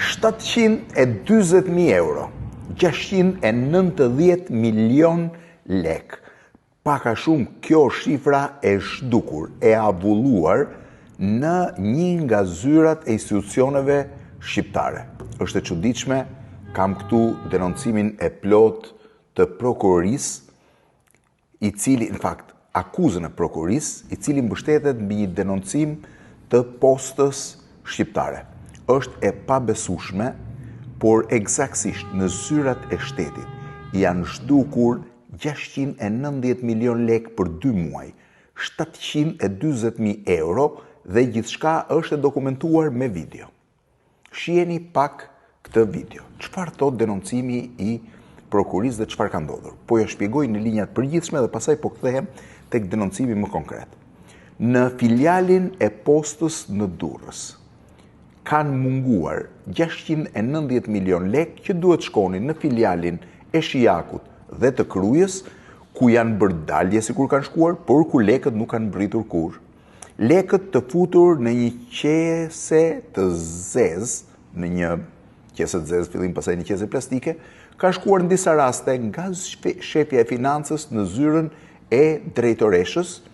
720.000 euro, 690 milion lek. Paka shumë kjo shifra e shdukur, e avulluar në një nga zyrat e institucioneve shqiptare. Është e çuditshme, kam këtu denoncimin e plot të prokurorisë, i cili, në fakt, akuzën e prokurorisë, i cili mbështetet mbi një denoncim të postës shqiptare. Është e pabesueshme, por eksaktësisht në zyrat e shtetit janë shdukur 690 milion lek për 2 muaj, 720.000 euro dhe gjithçka është e dokumentuar me video. Shiheni pak këtë video. Çfarë thot denoncimi i prokurisë dhe çfarë ka ndodhur? Po ja shpjegoj në linjat përgjithshme dhe pastaj po kthehem tek denoncimi më konkret. Në filialin e postës në Durrës kanë munguar 690 milion lek që duhet shkonin në filialin e Shijakut dhe të Krujës, ku janë bërë dalje sikur kanë shkuar, por ku lekët nuk kanë mbritur kurrë. Lekët të futur në një qese të zezë, në një qese të zezë fillim pastaj një qese plastike, kanë shkuar në disa raste nga shefja e financës në zyrën e drejtoreshës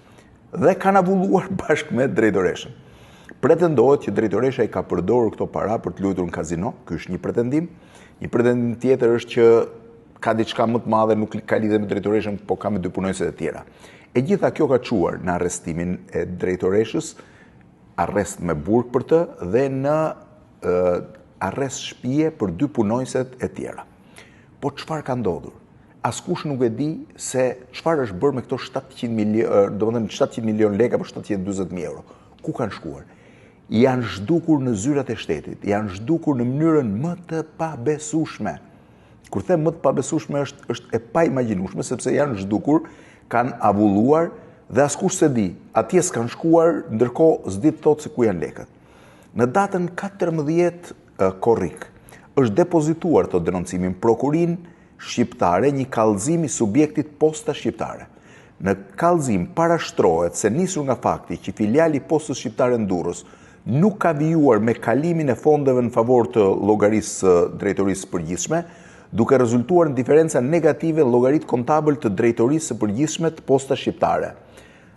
dhe kanë avulluar bashkë me drejtoreshën. Pretendohet që drejtoresha i ka përdorur këto para për të luajtur në kazino, ky është një pretendim. Një pretendim tjetër është që ka diçka më të madhe, nuk ka lidhje me drejtoreshën, po ka me dy punojësit e tjera. E gjitha kjo ka çuar në arrestimin e drejtoreshës, arrest me burg për të, dhe në arrest shtëpie për 2 punojësit e tjera. Po çfarë ka ndodhur? Askush nuk e di se çfarë është bërë me këto 700 milion lekë apo 720.000 euro. Ku kanë shkuar? Janë zhdukur në zyrat e shtetit, janë zhdukur në mënyrën më të pabesueshme. Kur them më të pabesueshme është e paimagjinueshme, sepse janë zhdukur, kanë avulluar dhe askush se di. Atje s'kan shkuar, ndërkohë s'di të thotë se ku janë lekët. Në datën 14 korrik është depozituar të denoncimin prokurin shqiptare një kallëzim i subjektit posta shqiptare. Në kallëzim parashtrohet se nisur nga fakti që filiali postës shqiptare në Durrës nuk ka vijuar me kalimin e fondeve në favor të llogarisë drejtorisë së përgjithshme, duke rezultuar në diferenca negative në llogaritë kontabël të drejtorisë së përgjithshme të postës shqiptare.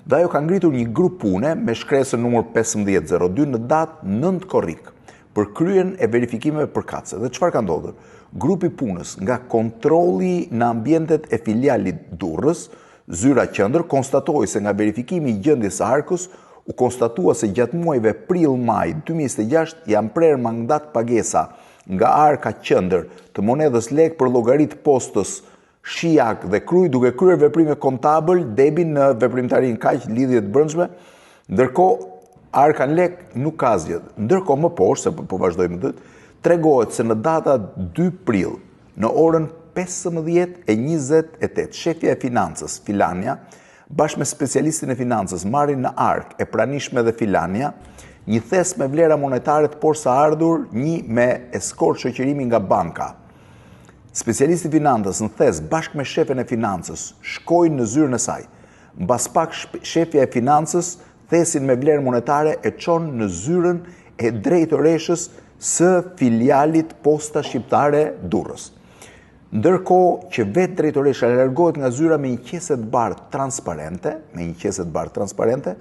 Dhe ajo ka ngritur një grup pune me shkresën numër 1502 në datë 9 korrik për kryen e verifikimeve përkatëse. Dhe çfarë ka ndodhur? Grupi punës nga kontrolli në ambientet e filialit Durrës, Zyra Qendër, konstatoi se nga verifikimi i gjendjes së arkës u konstatua se gjatë muajve prill-maj 2026 janë prerë mandat pagesa nga Arka Qendër të monedhës lek për llogaritë postës Shijak dhe Kruj, duke kryer veprime kontabël, debin në veprimtarinë kaq lidhje të brendshme, ndërkohë Arka në lek nuk ka asgjë. Ndërkohë më poshtë, se po vazhdojmë më tregohet se në data 2 prill, në orën 15:28, shefja e financës, Filania, bashkë me specialistin e financës, marrin në Ark e pranishme dhe Filania, një thes me vlera monetare të posa ardhur, një me eskort shoqërimi nga banka. Specialisti financës në thes bashkë me shefen e financës shkojnë në zyrën e saj. Mbas pak shefja e financës thesin me vlerë monetare e çon në zyrën e drejtoreshës së filialit Posta Shqiptare Durrës. Ndërkohë që vetë drejtoresha largohet nga zyra me një qese të bardhë transparente,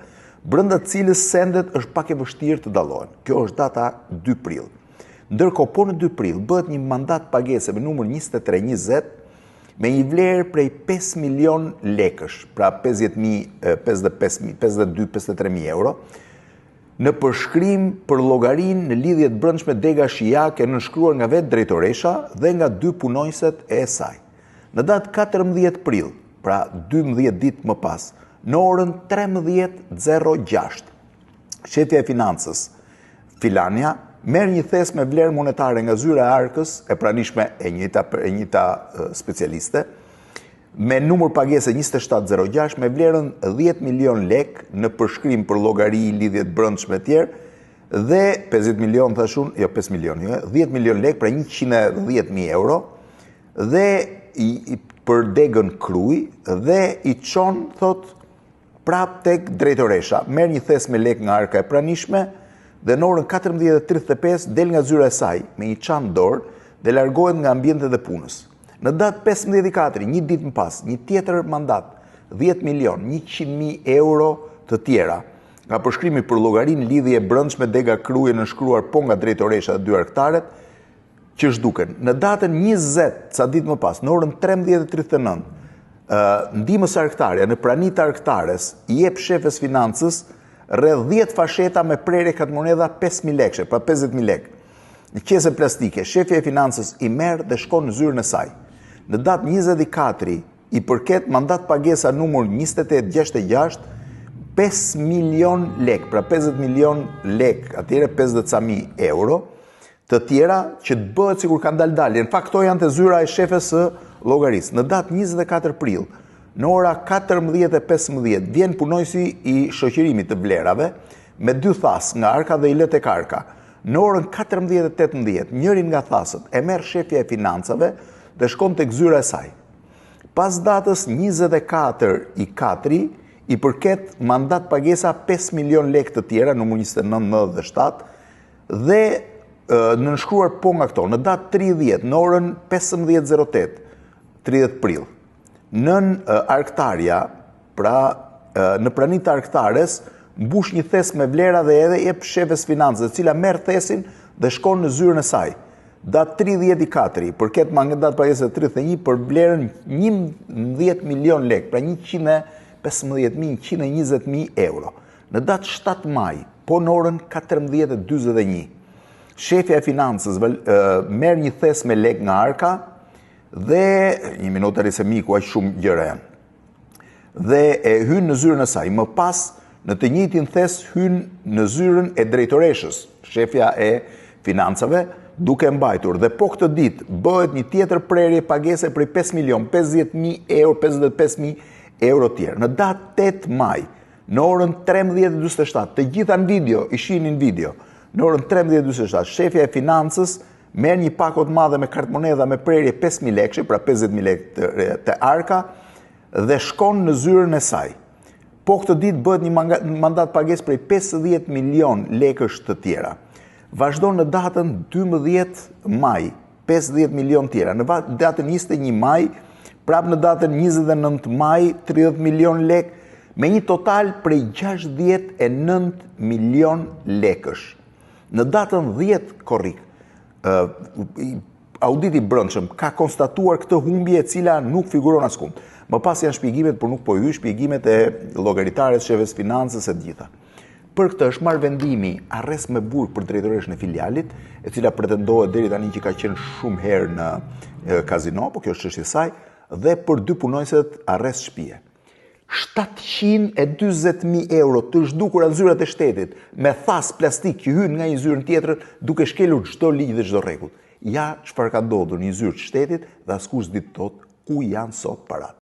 brenda të cilës sendet është pak e vështirë të dallohen. Kjo është data 2 prill. Ndërkohë, po në 2 prill bëhet një mandat pagese me numër 2320 me një vlerë prej 5 milion lekësh, pra 52-53.000 euro, në përshkrim për llogarinë në lidhje të brendshme Dega Shijak e nënshkruar nga vetë drejtoresha dhe nga 2 punojësit e saj. Në datë 14 prill, pra 12 ditë më pas, në orën 13:06, shefja e financës, Filania, merr një thes me vlerë monetare nga zyra e Arkës, e pranishme e njëjta specialiste, me numër pagese 2706 me vlerën 10 milion lek në përshkrim për llogari, lidhje të brendshme të tjerë dhe 50 milion thashun, jo 5 milion, 10 milion lek, pra 110.000 euro dhe për Degën Kruj dhe i çon, thot, prap tek drejtoresha. Merr një thes me lek nga Arka e pranishme, dhe në orën 14:35 del nga zyra e saj me një çantë dorë dhe largohet nga ambientet e punës. Në datë 15/4, një ditë më pas, një tjetër mandat, 10.100.000 euro të tjera, nga përshkrimi për llogarinë lidhje e brendshme dega kruje nënshkruar po nga drejtoresha dhe dy arktaret, që zhduken. Në datën 20, ca ditë më pas, në orën 13:39, ndihmës arktarja në praninë të arktares i jep shefes financës rreth 10 fasheta me prerje katmonedha 5.000 lekë, pra 50.000 lekë. Në qese plastike, shefja e financës i merr dhe shkon në zyrën e saj. Në datë 24 i përket mandat pagesa numër 2866, 5 milion lekë, pra 50 milion lekë, atyre 50.000 euro, të tjera që të bëhet sikur kanë dalë. Në fakt, këto janë të zyra e shefes së llogarisë. Në datë 24 prill, në ora 14:15, vjen punojësi i shoqërimit të vlerave me 2 thas nga Arka dhe i lë tek Arka. Në orën 14:18, njërin nga thasët e merr shefja e financave dhe shkon tek zyra e saj. Pas datës 24/4 i përket mandat pagesa 5 milion lekë të tjera, numër 2997, dhe nënshkruar po nga këto. Në datë 30, në orën 15:08, 30 prill, nën arktarja, pra në praninë të arktares, mbush një thes me vlera dhe edhe jep shefes financës, e cila merr thesin dhe shkon në zyrën e saj. Datë 30/4, përket mandat pagesa 31 për vlerën 11 milion lekë, pra 115.000, 120.000 euro. Në datë 7 maj, po në orën 14:41, shefja e financës merr një thes me lekë nga Arka dhe një minutë se miku aq shumë gjëra janë. Dhe e hyn në zyrën e saj. Më pas, në të njëjtin thes hyn në zyrën e drejtoreshës, shefja e financave, duke mbajtur. Dhe po këtë ditë bëhet një tjetër prerje pagese prej 5.050.000 euro, 55.000 euro tjerë. Në datë 8 maj, në orën 13:47, të gjitha në video, i shihnin video. Në orën 13:47, shefja e financës merr një pakot madhe me kartmonedha me prerje 5.000 lekë, pra 50.000 lekë të Arka, dhe shkon në zyrën e saj. Po këtë ditë bëhet një mandat pagesë prej 50 milion lekësh të tjera. Vazhdon në datën 12 maj, 50 milion tjera. Në datën 21 maj, prapë në datën 29 maj, 30 milion lekë, me një total prej 69 milion lekësh. Në datën 10 korrik, auditi brendshëm ka konstatuar këtë humbje e cila nuk figuron askund. Më pas janë shpjegimet, por nuk po hyj shpjegimet e llogaritares, shefes financës e të gjitha. Për këtë është marrë vendimi arrest me burg për drejtoreshën e filialit, e cila pretendohet deri tani që ka qenë shumë herë në kazino, po kjo është çështja e saj, dhe për 2 punojësit arrest shtëpie. 720.000 euro të zhdukura në zyrat e shtetit me thas plastik që hyn nga një zyrë tjetër duke shkelur çdo ligj dhe çdo rregull. Ja çfarë ka ndodhur në një zyrë të shtetit dhe askush s'di të thotë ku janë sot parat.